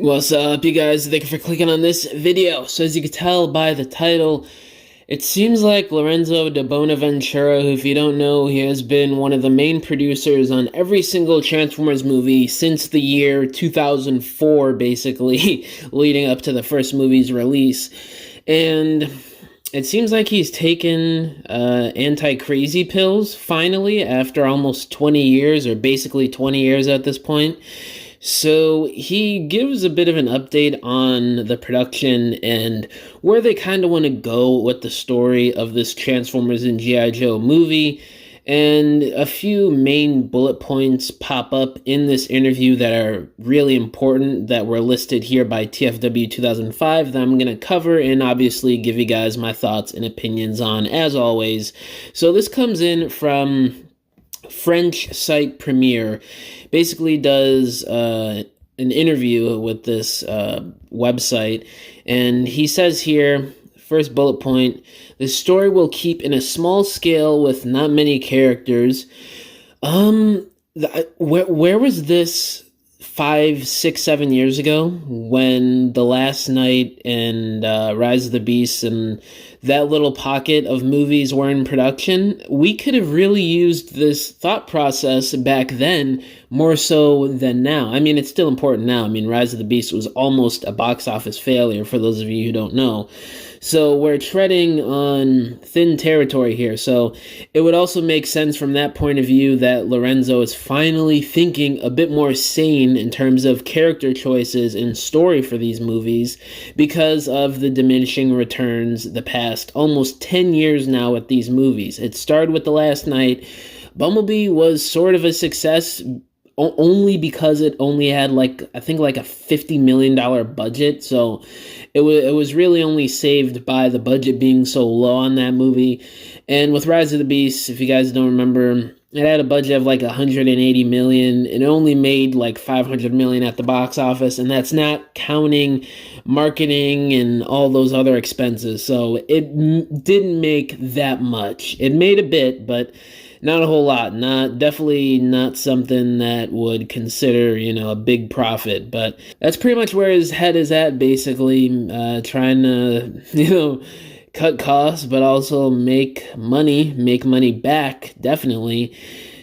What's up, you guys? Thank you for clicking on this video. So as you can tell by the title, it seems like Lorenzo de Bonaventura, who, if you don't know, he has been one of the main producers on every single Transformers movie since the year 2004, basically, leading up to the first movie's release. And it seems like he's taken anti-crazy pills, finally, after almost 20 years, or basically 20 years at this point. So he gives a bit of an update on the production and where they kind of want to go with the story of this Transformers and G.I. Joe movie. And a few main bullet points pop up in this interview that are really important that were listed here by TFW 2005 that I'm going to cover and obviously give you guys my thoughts and opinions on, as always. So this comes in from French site Premiere. Basically does an interview with this website, and he says here, first bullet point, the story will keep in a small scale with not many characters. Where was this 5, 6, 7 years ago when The Last Night and Rise of the Beasts and that little pocket of movies were in production? We could have really used this thought process back then more so than now. I mean, it's still important now. I mean, Rise of the Beast was almost a box office failure, for those of you who don't know. So we're treading on thin territory here. So it would also make sense from that point of view that Lorenzo is finally thinking a bit more sane in terms of character choices and story for these movies because of the diminishing returns the past almost 10 years now with these movies. It started with The Last Night. Bumblebee was sort of a success only because it only had I think a $50 million budget. So it was really only saved by the budget being so low on that movie. And with Rise of the Beasts, if you guys don't remember, it had a budget of $180 million. It only made $500 million at the box office, and that's not counting marketing and all those other expenses. So it didn't make that much. It made a bit, but not a whole lot. Definitely not something that would consider, a big profit. But that's pretty much where his head is at, basically, trying to, cut costs, but also make money back, definitely.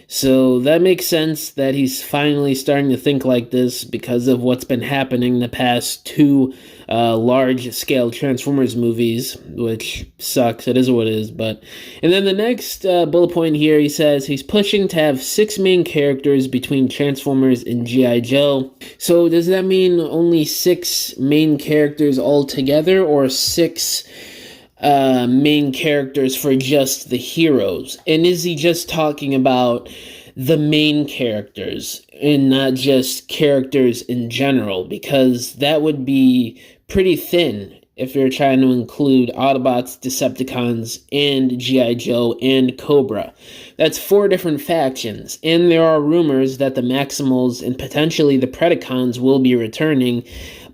So that makes sense that he's finally starting to think like this because of what's been happening the past two large-scale Transformers movies, which sucks. It is what it is. And then the next bullet point here, he says he's pushing to have 6 main characters between Transformers and G.I. Joe. So does that mean only 6 main characters altogether, or 6 main characters for just the heroes? And is he just talking about the main characters and not just characters in general? Because that would be pretty thin if you're trying to include Autobots, Decepticons, and G.I. Joe and Cobra. That's 4 different factions, and there are rumors that the Maximals and potentially the Predacons will be returning,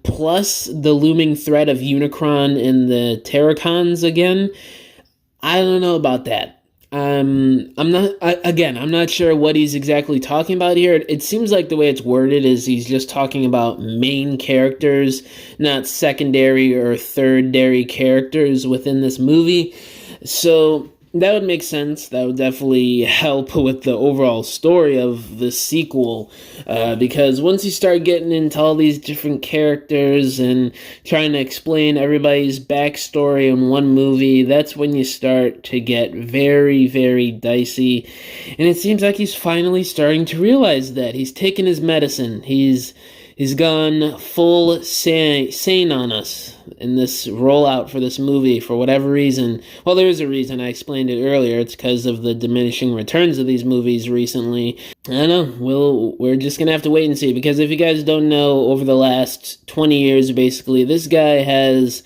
plus the looming threat of Unicron and the Terracons again. I don't know about that. I'm not sure what he's exactly talking about here. It seems like the way it's worded is he's just talking about main characters, not secondary or thirdary characters within this movie. So that would make sense. That would definitely help with the overall story of the sequel, because once you start getting into all these different characters and trying to explain everybody's backstory in one movie, that's when you start to get very, very dicey. And it seems like he's finally starting to realize that. He's taken his medicine. He's gone full sane on us in this rollout for this movie for whatever reason. Well, there's a reason. I explained it earlier. It's because of the diminishing returns of these movies recently. I don't know. We're just going to have to wait and see. Because if you guys don't know, over the last 20 years, basically, this guy has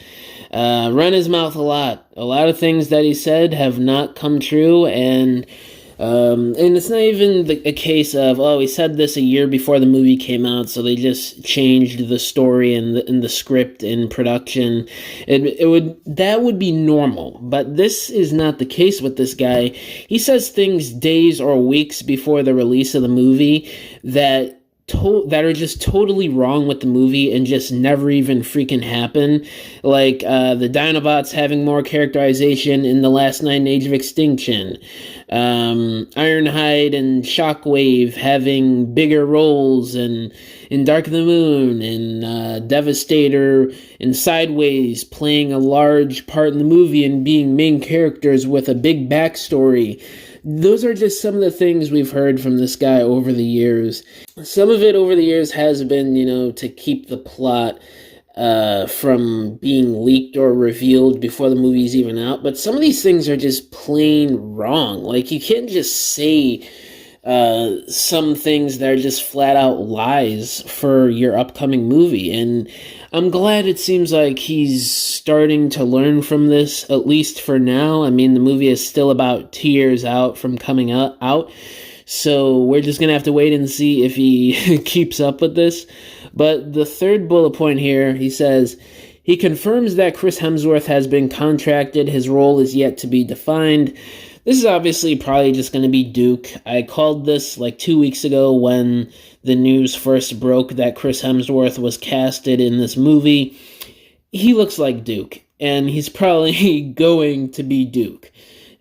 run his mouth a lot. A lot of things that he said have not come true, and it's not even a case of, he said this a year before the movie came out, so they just changed the story and the script and production. That would be normal, but this is not the case with this guy. He says things days or weeks before the release of the movie that that are just totally wrong with the movie and just never even freaking happen. Like the Dinobots having more characterization in The Last Night in Age of Extinction. Ironhide and Shockwave having bigger roles in Dark of the Moon, and Devastator and Sideways playing a large part in the movie and being main characters with a big backstory. Those are just some of the things we've heard from this guy over the years. Some of it over the years has been, to keep the plot from being leaked or revealed before the movie's even out. But some of these things are just plain wrong. Like, you can't just say some things that are just flat out lies for your upcoming movie. And I'm glad it seems like he's starting to learn from this, at least for now. I mean, the movie is still about 2 years out from coming out. So we're just going to have to wait and see if he keeps up with this. But the third bullet point here, he says, he confirms that Chris Hemsworth has been contracted. His role is yet to be defined. This is obviously probably just going to be Duke. I called this like 2 weeks ago when the news first broke that Chris Hemsworth was casted in this movie. He looks like Duke, and he's probably going to be Duke.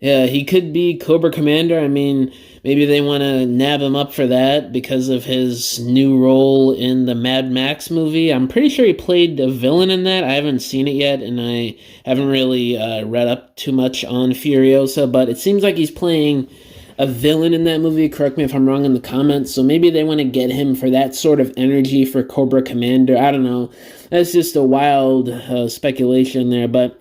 He could be Cobra Commander. I mean, maybe they want to nab him up for that because of his new role in the Mad Max movie. I'm pretty sure he played a villain in that. I haven't seen it yet, and I haven't really read up too much on Furiosa, but it seems like he's playing a villain in that movie. Correct me if I'm wrong in the comments. So maybe they want to get him for that sort of energy for Cobra Commander. I don't know. That's just a wild speculation there, but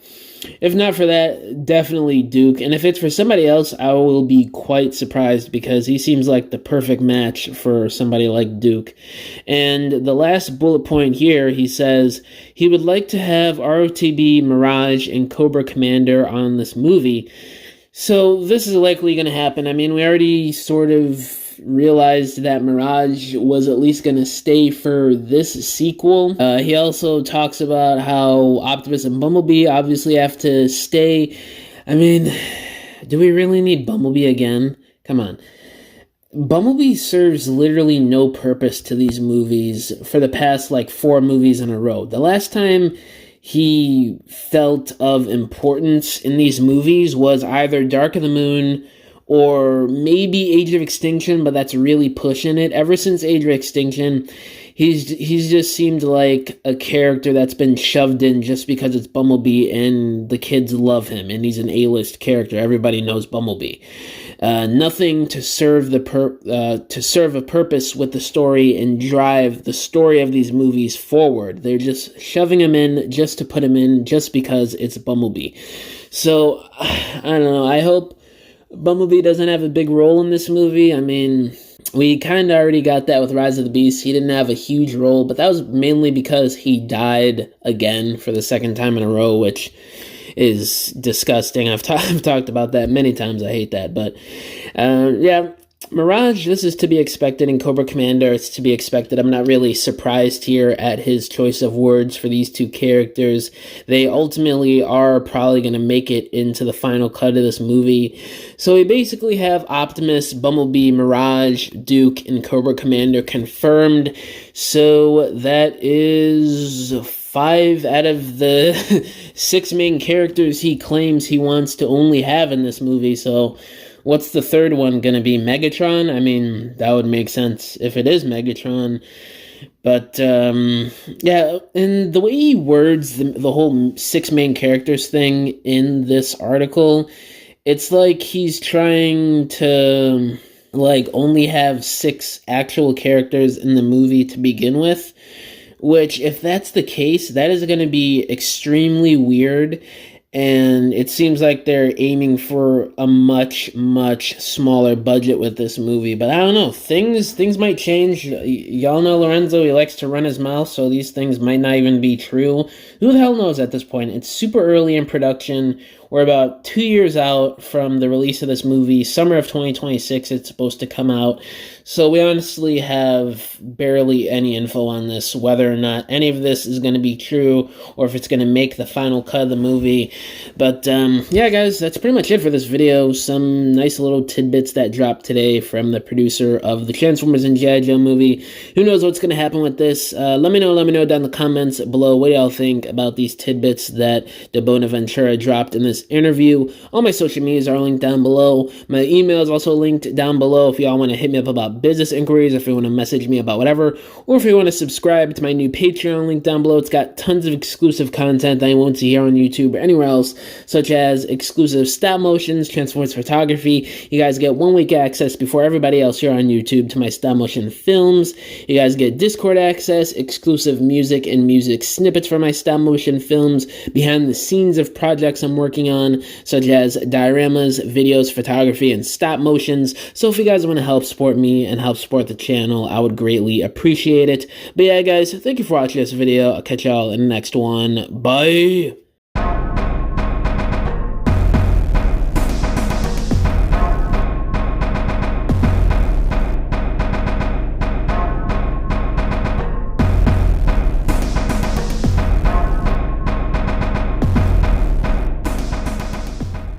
if not for that, definitely Duke. And if it's for somebody else, I will be quite surprised because he seems like the perfect match for somebody like Duke. And the last bullet point here, he says he would like to have ROTB, Mirage, and Cobra Commander on this movie. So this is likely going to happen. I mean, we already sort of realized that Mirage was at least going to stay for this sequel. He also talks about how Optimus and Bumblebee obviously have to stay. I mean, do we really need Bumblebee again? Come on. Bumblebee serves literally no purpose to these movies for the past, 4 movies in a row. The last time he felt of importance in these movies was either Dark of the Moon or maybe Age of Extinction, but that's really pushing it. Ever since Age of Extinction, he's just seemed like a character that's been shoved in just because it's Bumblebee and the kids love him and he's an A-list character. Everybody knows Bumblebee. Nothing to serve a purpose with the story and drive the story of these movies forward. They're just shoving him in just to put him in just because it's Bumblebee. So I don't know. I hope Bumblebee doesn't have a big role in this movie. I mean, we kind of already got that with Rise of the Beast. He didn't have a huge role, but that was mainly because he died again for the second time in a row, which is disgusting. I've talked about that many times. I hate that. But, yeah, Mirage, this is to be expected. In Cobra Commander, it's to be expected. I'm not really surprised here at his choice of words for these two characters. They ultimately are probably going to make it into the final cut of this movie. So we basically have Optimus, Bumblebee, Mirage, Duke, and Cobra Commander confirmed. So that is 5 out of the 6 main characters he claims he wants to only have in this movie. So what's the third one going to be? Megatron? I mean, that would make sense if it is Megatron. But, yeah, and the way he words the whole 6 main characters thing in this article, it's like he's trying to, only have 6 actual characters in the movie to begin with. Which, if that's the case, that is going to be extremely weird. And it seems like they're aiming for a much, much smaller budget with this movie. But I don't know. Things might change. Y'all know Lorenzo, he likes to run his mouth, so these things might not even be true. Who the hell knows at this point? It's super early in production. We're about 2 years out from the release of this movie. Summer of 2026, it's supposed to come out. So we honestly have barely any info on this, whether or not any of this is going to be true or if it's going to make the final cut of the movie. But yeah, guys, that's pretty much it for this video. Some nice little tidbits that dropped today from the producer of the Transformers and G.I. Joe movie. Who knows what's going to happen with this? Let me know down in the comments below what y'all think about these tidbits that the Bonaventura dropped in this interview. All my social medias are linked down below. My email is also linked down below if y'all want to hit me up about business inquiries, if you want to message me about whatever, or if you want to subscribe to my new Patreon link down below. It's got tons of exclusive content that you won't see here on YouTube or anywhere else, such as exclusive stop motions, Transformers photography. You guys get 1 week access before everybody else here on YouTube to my stop motion films. You guys get Discord access, exclusive music and music snippets for my stop motion films, behind the scenes of projects I'm working on, such as dioramas, videos, photography, and stop motions. So if you guys want to help support me and help support the channel, I would greatly appreciate it. But yeah, guys, thank you for watching this video. I'll catch y'all in the next one. Bye!